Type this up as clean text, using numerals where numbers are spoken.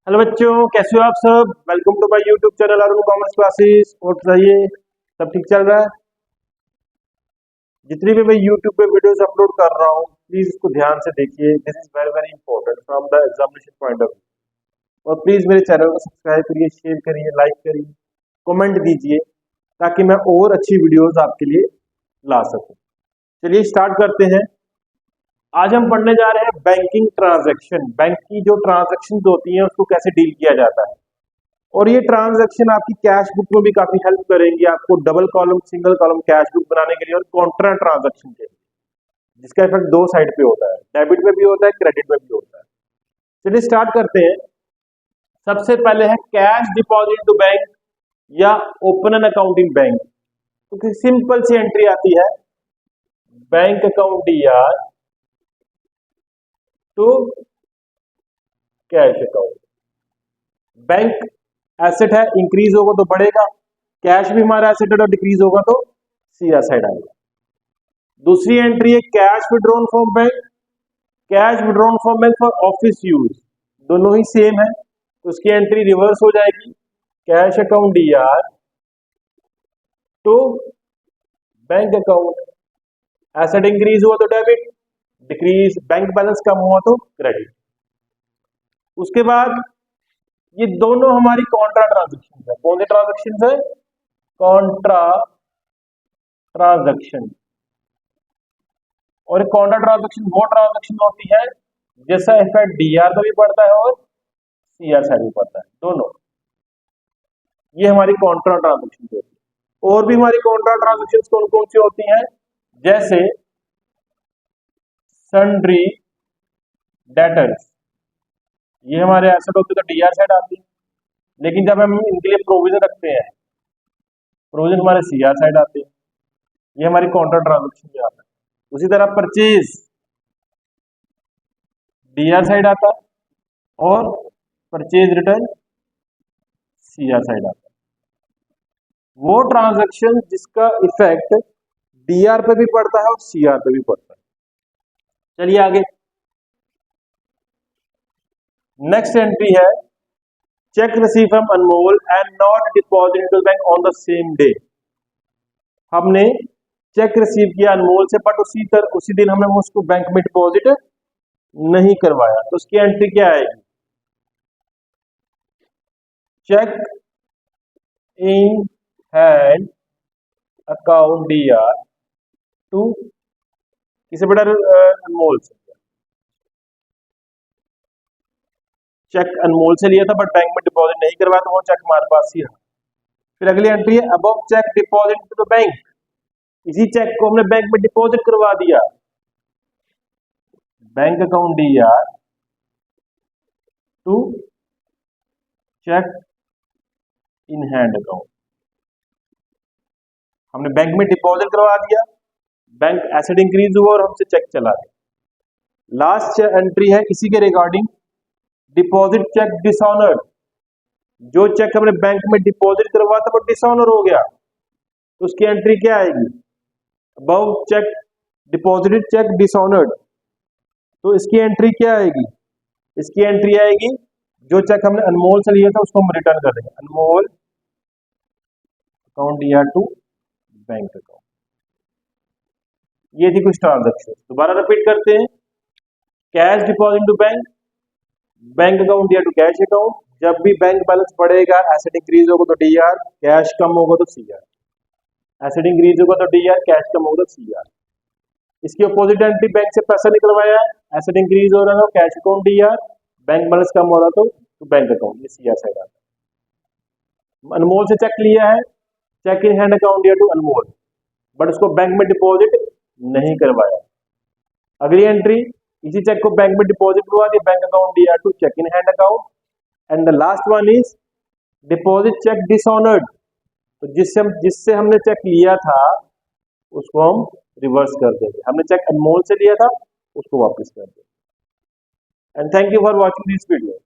Hello बच्चों, कैसे हो आप सब। Welcome to my YouTube channel Arun commerce classes. और बताइए, सब ठीक चल रहा है। जितनी भी मैं यूट्यूब पे वीडियोस अपलोड कर रहा हूँ, प्लीज इसको ध्यान से देखिए। This is very very important from the examination point of view. और प्लीज मेरे चैनल को सब्सक्राइब करिए, शेयर करिए, लाइक करिए, कमेंट दीजिए, ताकि मैं और अच्छी वीडियोज आपके लिए ला सकूं। चलिए स्टार्ट करते हैं। आज हम पढ़ने जा रहे हैं बैंकिंग ट्रांजैक्शन। बैंक की जो ट्रांजैक्शन होती हैं उसको कैसे डील किया जाता है। और ये ट्रांजैक्शन आपकी कैश बुक में भी काफी हेल्प करेंगी, आपको double column single column cash book बनाने के लिए और कॉन्ट्रा ट्रांजैक्शन के लिए, जिसका इफेक्ट दो साइड पे होता है, डेबिट में भी होता है, क्रेडिट में भी होता है। चलिए स्टार्ट करते हैं। सबसे पहले है cash deposit to bank or open an account in bank. तो सिंपल सी एंट्री आती है, bank account DR to cash account. Bank asset है, इंक्रीज होगा तो बढ़ेगा, कैश भी हमारा एसेट है तो डिक्रीज होगा तो सीधा साइड आएगा। दूसरी एंट्री है cash withdrawn from bank, cash withdrawn from bank for office use. दोनों ही सेम है, तो उसकी एंट्री रिवर्स हो जाएगी, cash account DR to bank account. Asset increase हुआ तो डेबिट, डिक्रीज बैंक बैलेंस कम हुआ तो क्रेडिट। उसके बाद ये दोनों हमारी कॉन्ट्रा ट्रांजेक्शन है। कौन सी ट्रांजेक्शन है? Contra transaction. और कॉन्ट्रा ट्रांजेक्शन वो ट्रांजेक्शन होती है जैसा इफेक्ट डीआर पर भी पड़ता है और सीआर साइड भी पड़ता है, दोनों। ये हमारी कॉन्ट्रा ट्रांजेक्शन होती है। और भी हमारी कॉन्ट्रा ट्रांजेक्शन कौन कौन सी होती हैं? जैसे सन्ड्री डेटर्स, ये हमारे एसेट होते तो डीआर साइड आती है, लेकिन जब हम इनके लिए प्रोविजन रखते हैं, प्रोविजन हमारे सीआर साइड आते हैं। ये हमारी कॉन्ट्रा ट्रांजेक्शन में आता है। उसी तरह परचेज डीआर साइड आता है और परचेज रिटर्न सीआर साइड आता है। वो ट्रांजैक्शन जिसका इफेक्ट डीआर पे भी पड़ता है और सीआर पे भी पड़ता है। चलिए आगे, नेक्स्ट एंट्री है cheque receive from Anmol and not deposit to bank on the same day. हमने चेक रिसीव किया अनमोल से, बट उसी दिन हमने उसको बैंक में डिपॉजिट नहीं करवाया, तो उसकी एंट्री क्या आएगी? Cheque in hand account DR to किसे बेटा? अनमोल से। चेक अनमोल से लिया था बट बैंक में डिपॉजिट नहीं करवाया, तो वो चेक हमारे पास ही रहा। फिर अगली एंट्री है above cheque deposit to the bank. इसी चेक को हमने बैंक में डिपॉजिट करवा दिया, bank account DR to cheque in hand account. हमने बैंक में डिपॉजिट करवा दिया, बैंक एसेट इंक्रीज हुआ और हमसे चेक चला गया। लास्ट एंट्री है इसी के रिगार्डिंग, डिपॉजिट चेक डिसऑनर्ड। जो चेक हमने बैंक में डिपॉजिट करवा था वो डिसऑनर हो गया, तो उसकी एंट्री क्या आएगी? Above cheque deposited cheque dishonoured. तो इसकी एंट्री क्या आएगी? इसकी एंट्री आएगी जो चेक हमने अनमोल से लिया था उसको हम रिटर्न कर देंगे, Anmol account DR to bank account. ये थी कुछ ट्रांजेक्शन। दोबारा रिपीट करते हैं, cash deposit to bank, bank account DR to cash account. जब भी बैंक बैलेंस बढ़ेगा, एसेट इंक्रीज होगा तो डीआर, कैश कम होगा तो सीआर। एसेट इंक्रीज होगा तो डीआर, कैश कम होगा तो सीआर। इसकी अपोजिट एंट्री, बैंक से पैसा निकलवाया है, एसेट इंक्रीज हो रहा है, cash account DR, bank balance कम हो रहा तो बैंक अकाउंट, ये सीआर साइड आता है। अनमोल से चेक लिया है, cheque in hand account DR to Anmol, but उसको बैंक में डिपॉजिट नहीं करवाया। अगली एंट्री, इसी चेक को बैंक में डिपॉजिट करवा दिया, bank account DR to cheque in hand account. And the last one is deposit cheque dishonoured. तो जिससे हमने चेक लिया था उसको हम रिवर्स कर देंगे, हमने चेक अनमोल से लिया था उसको वापस कर देंगे। And thank you for watching this video.